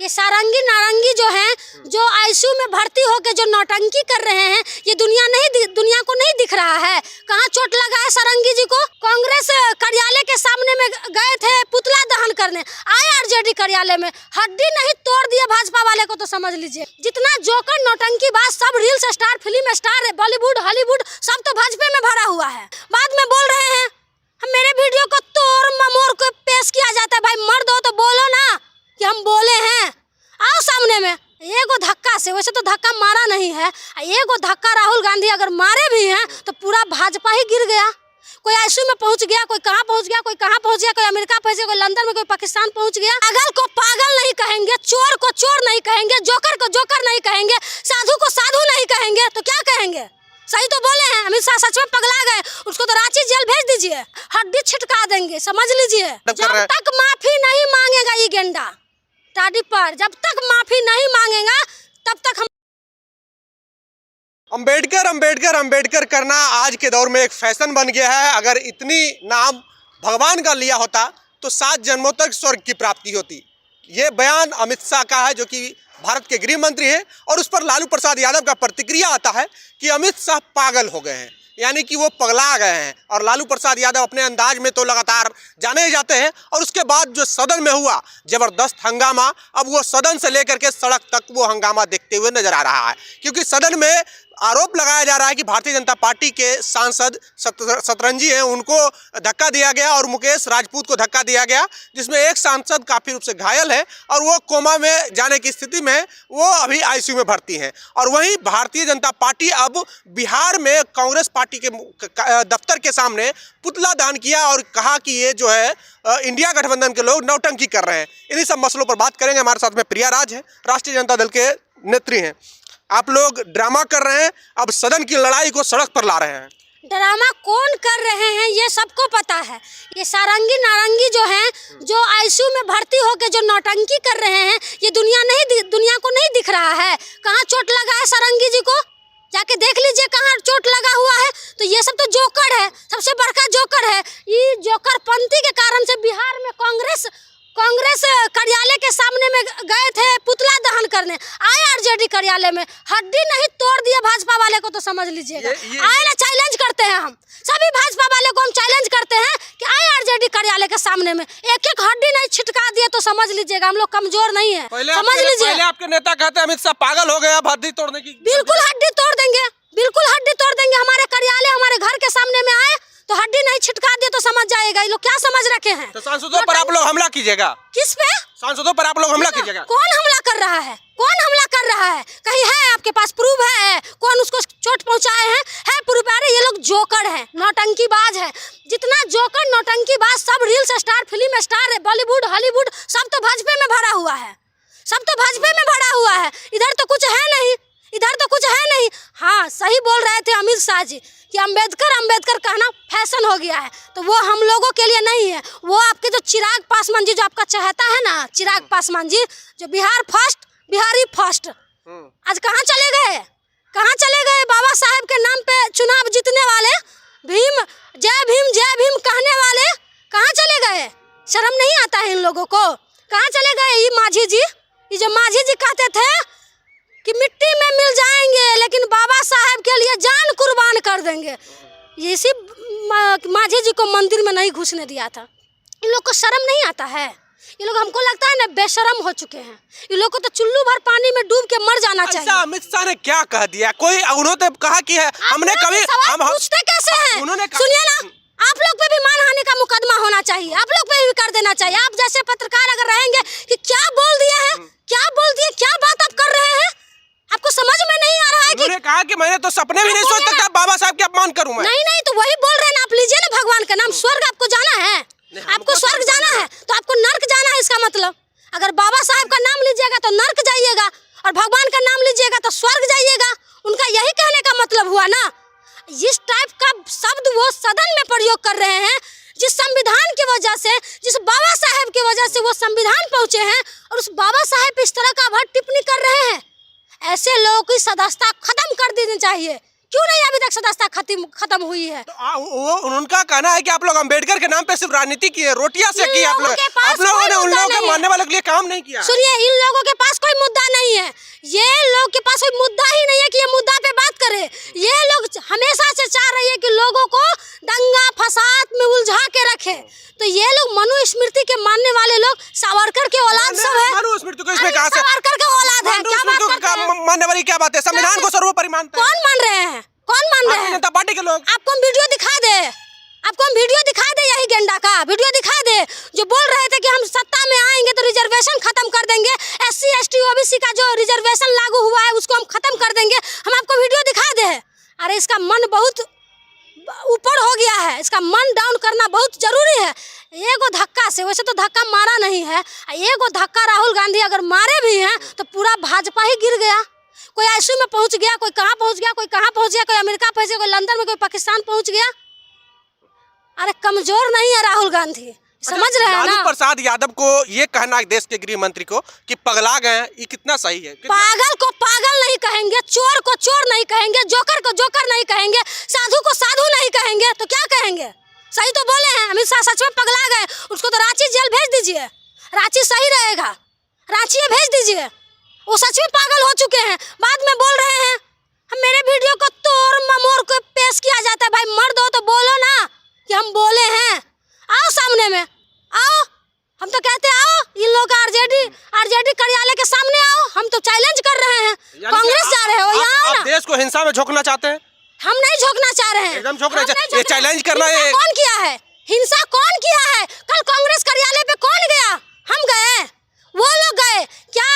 ये सारंगी नारंगी जो हैं, जो आईसीयू में भर्ती होकर जो नौटंकी कर रहे हैं, ये दुनिया को नहीं दिख रहा है। कहाँ चोट लगा है सारंगी जी को? कांग्रेस कार्यालय के सामने में गए थे पुतला दहन करने, आए आरजेडी कार्यालय में, हड्डी नहीं तोड़ दिए भाजपा वाले को। तो समझ लीजिए जितना जोकर नौटंकी बात, सब reels star, film star, Bollywood Hollywood सब तो भाजपा में भरा हुआ है। बाद में बोल रहे हैं मेरे वीडियो को तोड़ ममोड़ को पेश किया जाता है। भाई मर्द हो तो बोलो ना कि हम बोले हैं, आओ सामने में। एगो धक्का से, वैसे तो धक्का मारा नहीं है, एगो धक्का राहुल गांधी अगर मारे भी हैं तो पूरा भाजपा ही गिर गया। कोई आईसीयू में पहुंच गया, कोई कहां पहुंच गया, कोई कहां पहुंच गया, कोई अमेरिका पहुंच गया, कोई लंदन में, कोई पाकिस्तान पहुंच गया। पागल को पागल नहीं कहेंगे, चोर को चोर नहीं कहेंगे, जोकर को जोकर नहीं कहेंगे, साधु को साधु नहीं कहेंगे, तो क्या कहेंगे? सही तो बोले हैं, अमित शाह सच में पगला गए। उसको तो रांची जेल भेज दीजिए, हड्डी छिटका देंगे, समझ लीजिए। जब तक माफी नहीं मांगेगा ये गेंडा टाडी पर, जब तक माफी नहीं मांगेगा तब तक हम अंबेडकर करना आज के दौर में एक फैशन बन गया है। अगर इतनी नाम भगवान का लिया होता तो 7 जन्मों तक स्वर्ग की प्राप्ति होती। ये बयान अमित शाह का है, जो कि भारत के गृह मंत्री है, और उस पर लालू प्रसाद यादव का प्रतिक्रिया आता है कि अमित शाह पागल हो गए हैं, यानी कि वो पगला गए हैं। और लालू प्रसाद यादव अपने अंदाज में तो लगातार जाने जाते हैं। और उसके बाद जो सदन में हुआ जबरदस्त हंगामा, अब वो सदन से लेकर के सड़क तक वो हंगामा देखते हुए नजर आ रहा है, क्योंकि सदन में आरोप लगाया जा रहा है कि भारतीय जनता पार्टी के सांसद शतरंजी हैं, उनको धक्का दिया गया और मुकेश राजपूत को धक्का दिया गया, जिसमें एक सांसद काफ़ी रूप से घायल है और वो कोमा में जाने की स्थिति में, वो अभी आईसीयू में भर्ती हैं। और वहीं भारतीय जनता पार्टी अब बिहार में कांग्रेस पार्टी के दफ्तर के सामने पुतला दहन किया और कहा कि ये जो है इंडिया गठबंधन के लोग नौटंकी कर रहे हैं। इन्हीं सब मसलों पर बात करेंगे। हमारे साथ में प्रिया राज है, राष्ट्रीय जनता दल के नेत्री हैं। आप लोग ड्रामा कर रहे हैं, अब सदन की लड़ाई को सड़क पर ला रहे हैं। ड्रामा कौन कर रहे हैं ये सबको पता है। ये सारंगी नारंगी जो हैं, जो आईसीयू में भर्ती होकर जो नौटंकी कर रहे हैं, ये दुनिया को नहीं दिख रहा है। कहाँ चोट लगा है सारंगी जी को? जाके देख लीजिए कहाँ चोट लगा हुआ है। तो ये सब तो जोकर है, सबसे बड़का जोकर है। ये जोकर पंथी के कारण से बिहार में कांग्रेस कार्यालय के सामने में गए थे पुतला दहन करने, आए आरजेडी कार्यालय में, हड्डी नहीं तोड़ दिए भाजपा वाले को। तो समझ लीजिएगा, आए ना, चैलेंज करते हैं हम सभी भाजपा वाले को, हम चैलेंज करते हैं कि आए आरजेडी कार्यालय के सामने में, एक एक हड्डी नहीं छिटका दिए तो समझ लीजिएगा हम लोग कमजोर नहीं है। समझ लीजिए, पहले आपके नेता कहते हैं अमित शाह पागल हो गए, अब हड्डी तोड़ने की। बिल्कुल हड्डी तोड़ देंगे, बिल्कुल हड्डी तोड़ देंगे। हमारे कार्यालय, हमारे घर के सामने में आए तो हड्डी नहीं छिटका दिए तो समझ जाएगा। ये लोग क्या समझ रखे हैं? तो सांसदों पर आप लोग हमला कीजिएगा। किस पे? सांसदों पर आप लोग हमला कीजिएगा। कौन हमला कर रहा है? कौन हमला कर रहा है? कहीं है आपके पास प्रूफ है? कौन उसको चोट पहुंचाए हैं? है प्रूफ? अरे ये लोग जोकर हैं, नौटंकीबाज है। जितना जोकर नौटंकीबाज, सब reels star, film star, Bollywood Hollywood सब तो भाजपा में भरा हुआ है, सब तो भाजपा में भरा हुआ है। इधर तो कुछ है नहीं, इधर तो कुछ है नहीं। हाँ, सही बोल रहे थे अमित शाह जी कि अंबेडकर कहना फैशन हो गया है, तो वो हम लोगों के लिए नहीं है। वो आपके जो चिराग पासवान जी, जो आपका चहेता है ना, चिराग पासवान जी, जो बिहारी फर्स्ट, आज कहाँ चले गए? कहाँ चले गए? बाबा साहेब के नाम पे चुनाव जीतने वाले, जय भीम कहने वाले कहाँ चले गए? शर्म नहीं आता है इन लोगों को? कहाँ चले गए? ये माझी जी, ये जो माझी जी कहते थे कि मिट्टी में मिल जाएंगे लेकिन बाबा साहेब के लिए जान कुर्बान कर देंगे, इसी माझी जी को मंदिर में नहीं घुसने दिया था। इन लोग को शर्म नहीं आता है? ये लोग, हमको लगता है ना, बेशरम हो चुके हैं। इन लोग को तो चुल्लू भर पानी में डूब के मर जाना चाहिए। अमित शाह ने क्या कह दिया? कोई उन्होंने कहा कि है, हमने कभी हम पूछते कैसे हैं? सुनिए ना, आप लोग पे भी मानहानि का मुकदमा होना चाहिए, आप लोग पे भी कर देना चाहिए। आप जैसे पत्रकार अगर रहेंगे कि क्या बोल दिया है, क्या बोल दिए, क्या बात आप कर रहे हैं, आपको समझ में नहीं आ रहा है? उन्होंने कहा कि मैंने तो सपने भी नहीं सोचा था बाबा साहब के अपमान करूं मैं। नहीं, तो वही बोल रहे हैं ना, आप लीजिए ना भगवान का नाम। स्वर्ग आपको जाना है? आपको स्वर्ग जाना है तो आपको नर्क जाना है। इसका मतलब अगर बाबा साहब का नाम लीजिएगा तो नर्क जाइएगा, और भगवान का नाम लीजिएगा तो स्वर्ग जाइएगा। उनका यही कहने का मतलब हुआ ना। इस टाइप का शब्द वो सदन में प्रयोग कर रहे हैं, जिस संविधान की वजह से, जिस बाबा साहेब की वजह से वो संविधान पहुंचे हैं, और उस बाबा साहेब इस तरह का अभद्र टिप्पणी कर रहे हैं। ऐसे लोगों की सदस्यता खत्म कर देनी चाहिए, क्यों नहीं अभी तक सदस्यता खत्म हुई है? तो वो उनका कहना है कि आप लोग अंबेडकर के नाम पे सिर्फ राजनीति की है, रोटियां से की आप लोगों ने उन लोगों के मानने वालों के लिए काम नहीं किया। सुनिए, इन लोगों के पास कोई मुद्दा नहीं है, ये लोग के पास कोई मुद्दा ही नहीं है कि ये मुद्दा पे बात करे। ये लोग हमेशा से चाह रही है कि लोगों को दंगा फसाद में उलझा के रखे। तो ये लोग मनुस्मृति के मानने वाले लोग सावरकर के औलाद सब है। मनुस्मृति को इसमें कहां से? सावरकर के औलाद है, क्या बात करते हैं? मानने वाली क्या बात है? संविधान को सर्वोपरि मानते हैं। कौन मान रहे हैं? कौन मान रहे हैं? जनता पार्टी के लोग। आपको हम वीडियो दिखा दे, आपको हम वीडियो दिखा दे, यही गेंडा का वीडियो दिखा दे जो बोल रहे थे कि हम सत्ता में आएंगे तो रिजर्वेशन खत्म कर देंगे, SC ST OBC का जो रिजर्वेशन लागू हुआ है उसको हम खत्म कर देंगे। हम आपको वीडियो दिखा दे। अरे इसका मन बहुत ऊपर हो गया है, इसका मन डाउन करना बहुत जरूरी है। एगो धक्का से, वैसे तो धक्का मारा नहीं है, एगो धक्का राहुल गांधी अगर मारे भी हैं तो पूरा भाजपा ही गिर गया। कोई आईसीयू में पहुंच गया, कोई कहाँ पहुंच गया, कोई कहाँ पहुंच गया, कोई अमेरिका पहुंच गया, कोई लंदन में, कोई पाकिस्तान पहुंच गया। अरे कमजोर नहीं है राहुल गांधी, समझ रहे हैं ना? लालू प्रसाद यादव को ये कहना है देश के गृह मंत्री को कि पगला गए हैं, ये कितना सही है? पागल को पागल नहीं कहेंगे, चोर को चोर नहीं कहेंगे, जोकर को जोकर नहीं कहेंगे, साधु को साधु नहीं कहेंगे, तो क्या कहेंगे? सही तो बोले हैं, अमित शाह सच में पगला गए, उसको तो रांची जेल भेज दीजिए, रांची सही रहेगा, रांची भेज दीजिए। वो सच में पागल हो चुके हैं। बाद में बोल रहे हैं हम मेरे वीडियो को तोड़ ममोड़ के पेश किया जाता है। भाई मर्द हो तो बोलो ना कि हम बोले हैं, आओ सामने में आओ। हम तो कहते हैं आओ, इन लोग का आरजेडी कार्यालय के सामने आओ, हम तो चैलेंज कर रहे हैं। कांग्रेस जा रहे हो, यहाँ आओ ना। देश को हिंसा में झोंकना चाहते हैं? हम नहीं झोंकना चाह रहे हैं, एकदम झोंक रहे हैं। ये चैलेंज करना है। कौन किया है हिंसा? कौन किया है? कल कांग्रेस कार्यालय पे कौन गया? हम गए, वो लोग गए क्या?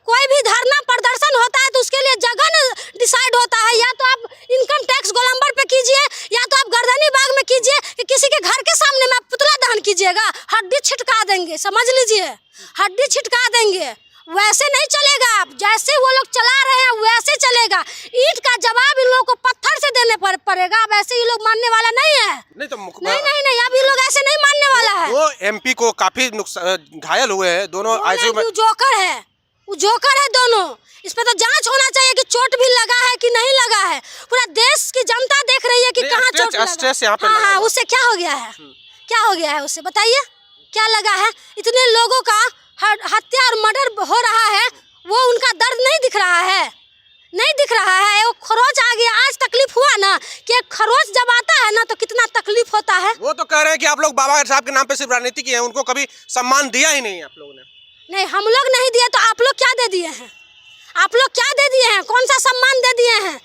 कोई भी धरना प्रदर्शन होता है तो उसके लिए जगह न डिसाइड होता है। या तो आप इनकम टैक्स गोलंबर पे कीजिए, या तो आप गर्दनी बाग में कीजिए, कि किसी के घर के सामने में आप पुतला दहन कीजिएगा, हड्डी छिटका देंगे, समझ लीजिए, हड्डी छिटका देंगे। वैसे नहीं चलेगा, आप जैसे वो लोग चला रहे हैं वैसे चलेगा। ईंट का जवाब इन लोगों को पत्थर से देने पड़ेगा। अब ऐसे ये लोग मानने वाला नहीं है। नहीं तो नहीं, अब ये लोग ऐसे नहीं मानने वाला है। वो MP को काफी घायल हुए हैं दोनों आईसीयू में। जोकर है, वो जोकर है दोनों। इस पे तो जांच होना चाहिए कि चोट भी लगा है कि नहीं लगा है। पूरा देश की जनता देख रही है कि कहाँ चोट लगा। हाँ, उससे क्या हो गया है? क्या हो गया है उससे, बताइए क्या लगा है? इतने लोगों का हत्या और मर्डर हो रहा है, वो उनका दर्द नहीं दिख रहा है? नहीं दिख रहा है। वो खरोच आ गया, आज तकलीफ हुआ ना कि खरोच जब आता है ना तो कितना तकलीफ होता है। वो तो कह रहे हैं कि आप लोग बाबा साहब के नाम पे सिर्फ राजनीति की है, उनको कभी सम्मान दिया ही नहीं आप लोगों ने। नहीं, हम लोग नहीं दिए तो आप लोग क्या दे दिए हैं? आप लोग क्या दे दिए हैं? कौन सा सम्मान दे दिए हैं?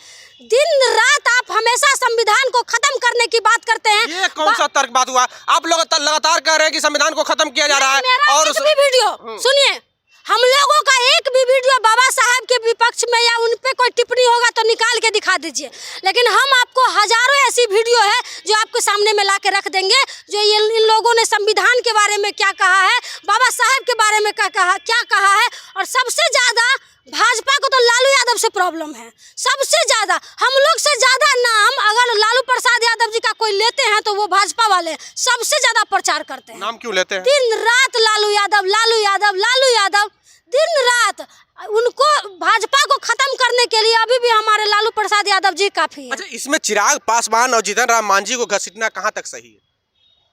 दिन रात आप हमेशा संविधान को खत्म करने की बात करते हैं। ये कौन सा तर्क बात हुआ? आप लोग लगातार कह रहे हैं कि संविधान को खत्म किया जा रहा है। और एक भी वीडियो सुनिए, हम लोगों का एक भी वीडियो बाबा साहब के विपक्ष में या उन पे कोई टिप्पणी होगा तो निकाल के दिखा दीजिए। लेकिन हम आपको हजारों ऐसी वीडियो है जो आपके सामने में ला के रख देंगे, जो इन लोगों ने संविधान के बारे में क्या कहा है, बाबा साहब के बारे में क्या कहा है। और सबसे ज्यादा भाजपा को तो लालू यादव से प्रॉब्लम है, सबसे ज्यादा। हम लोग से ज्यादा नाम अगर लालू प्रसाद यादव जी का कोई लेते हैं तो वो भाजपा वाले सबसे ज्यादा प्रचार करते हैं। नाम क्यों लेते हैं? दिन रात लालू यादव, लालू यादव, लालू यादव, दिन रात। उनको भाजपा को खत्म करने के लिए अभी भी हमारे लालू प्रसाद यादव जी काफी है। अच्छा, इसमें चिराग पासवान और जीतन राम मांझी को घसीटना कहाँ तक सही है?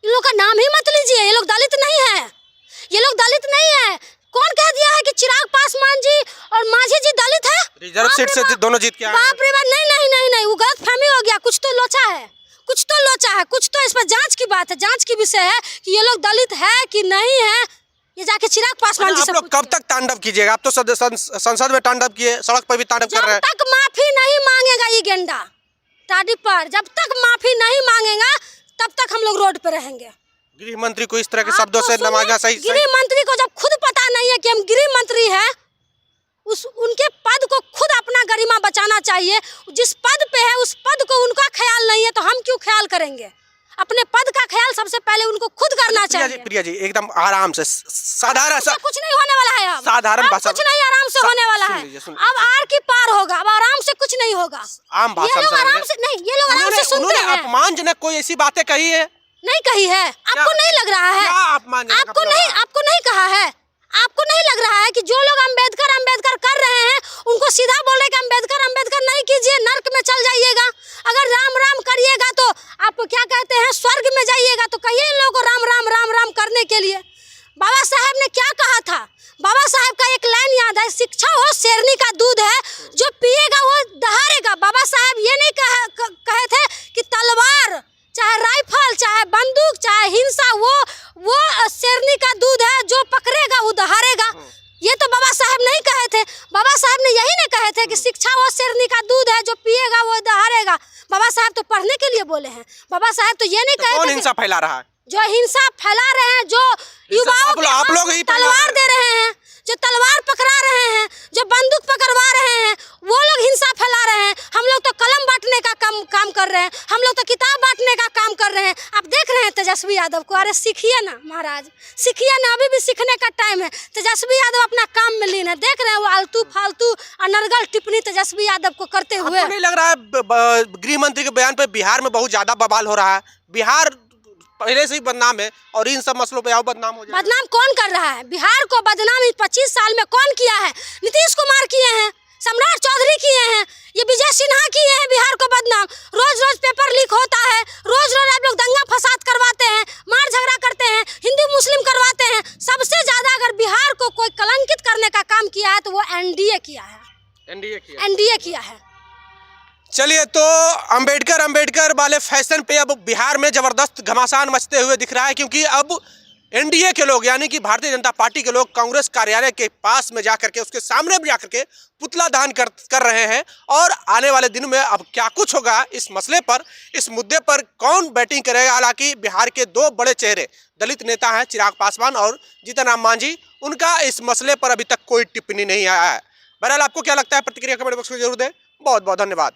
इन लोग का नाम ही मत लीजिए, ये लोग दलित नहीं है, ये लोग दलित नहीं है। कौन कह दिया है कि चिराग पासवान जी और मांझी जी दलित है? रिजर्व सीट से दोनों जीत के आए हैं। बाप रे बाप, नहीं, वो गलत फहमी हो गया। कुछ तो लोचा है, कुछ तो इस पर जांच की बात है, जांच की विषय है कि ये लोग दलित है कि नहीं है। ये जाके चिराग पासवान जी से आप लोग कब तक तांडव कीजिएगा? आप तो संसद में तांडव किए, सड़क पर भी तांडव कर रहे हैं। जब तक माफी नहीं मांगेगा ये गेंडा टाडी पर, जब तक माफी नहीं मांगेगा तब तक हम लोग रोड पे रहेंगे। गृह मंत्री को इस तरह के शब्दों से नवाजा सही? गृह मंत्री को जब खुद पता नहीं है कि हम गृह मंत्री हैं, उनके पद को खुद अपना गरिमा बचाना चाहिए। जिस पद पे है उस पद को उनका ख्याल नहीं है तो हम क्यों ख्याल करेंगे? अपने पद का ख्याल सबसे पहले उनको खुद करना चाहिए। प्रिया जी एकदम आराम से, साधारण सा, कुछ नहीं होने वाला है। साधारण भाषा, कुछ नहीं, आराम से होने वाला है। अब आर की पार होगा, अब आराम से कुछ नहीं होगा। आम भाषा में आराम से नहीं, ये लोग आराम से सुनते हैं। अपमानजनक कोई ऐसी बातें कही है? नहीं कही है। आपको नहीं लग रहा है? आपको नहीं कहा है? आपको नहीं लग रहा है कि जो लोग अंबेडकर कर रहे हैं उनको सीधा बोल रहे कि अंबेडकर नहीं कीजिए, नर्क में चल है शिक्षा वो शेरनी का दूध है, जो पिएगा वो दहाड़ेगा। बाबा साहब ये नहीं कहे थे कि तलवार चाहे राइफल चाहे बंदूक चाहे हिंसा वो शेरनी का दूध है, जो पकड़ेगा वो दहाड़ेगा। ये तो बाबा साहब नहीं कहे थे। बाबा साहब ने यही नहीं कहे थे कि शिक्षा वो शेरनी का दूध है, जो पिएगा वो दहाड़ेगा। बाबा साहब तो पढ़ने के लिए बोले हैं। बाबा साहब तो ये नहीं कहे थे। कौन हिंसा फैला रहा है? जो हिंसा फैला रहे हैं, जो युवाओं को आप लोग ही तलवार दे रहे हैं, जो तलवार पकड़ा रहे हैं, जो बंदूक पकड़वा रहे हैं, वो लोग हिंसा फैला रहे हैं। हम लोग तो कलम बांटने का काम कर रहे हैं, हम लोग तो किताब बांटने का काम कर रहे हैं। आप देख रहे हैं तेजस्वी यादव को, अरे सीखिए ना महाराज, सीखिए ना, अभी भी सीखने का टाइम है। तेजस्वी यादव अपना काम में लीन है, देख रहे हैं वो आलतू फालतू अनर्गल टिप्पणी तेजस्वी यादव को करते हुए। आपको नहीं लग रहा है गृह मंत्री के बयान पे बिहार में बहुत ज्यादा बवाल हो रहा है? बिहार पहले से ही बदनाम है और इन सब मसलों पे आओ बदनाम हो जाए। बदनाम कौन कर रहा है? बिहार को बदनाम 25 साल में कौन किया है? नीतीश कुमार किए हैं, सम्राट चौधरी किए हैं, ये विजय सिन्हा किए हैं बिहार को बदनाम। रोज रोज पेपर लीक होता है, रोज रोज आप लोग दंगा फसाद करवाते हैं, मार झगड़ा करते हैं, हिंदू मुस्लिम करवाते हैं। सबसे ज्यादा अगर बिहार को कोई कलंकित करने का काम किया है तो वो एनडीए किया है, एनडीए किया है। चलिए, तो अंबेडकर वाले फैशन पे अब बिहार में जबरदस्त घमासान मचते हुए दिख रहा है, क्योंकि अब एनडीए के लोग यानी कि भारतीय जनता पार्टी के लोग कांग्रेस कार्यालय के पास में जाकर के उसके सामने भी जाकर के पुतला दहन कर रहे हैं। और आने वाले दिनों में अब क्या कुछ होगा इस मसले पर, इस मुद्दे पर कौन बैटिंग करेगा। हालांकि बिहार के दो बड़े चेहरे दलित नेता हैं, चिराग पासवान और जीतन राम मांझी, उनका इस मसले पर अभी तक कोई टिप्पणी नहीं आया है। बहरहाल आपको क्या लगता है, प्रतिक्रिया कमेंट बॉक्स में जरूर दें। बहुत बहुत धन्यवाद।